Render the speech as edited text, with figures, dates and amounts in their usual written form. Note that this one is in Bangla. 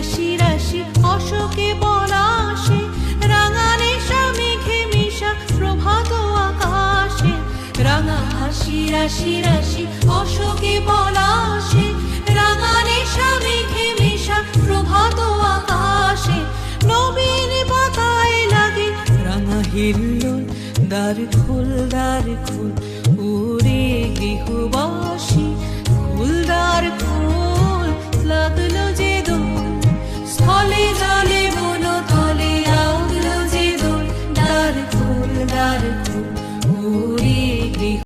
রাশি রাশি অশোকে পলাশে, রাঙা নেশা মেঘে মিশা প্রভাত আকাশে। রাঙা হাসি রাশি রাশি অশোকে পলাশে, রাঙা নেশা মেঘে মিশা প্রভাত আকাশে। নবীন পাতায় লাগে রাঙা হিল্লোল, দ্বার খোল উড়ে গৃহবাস।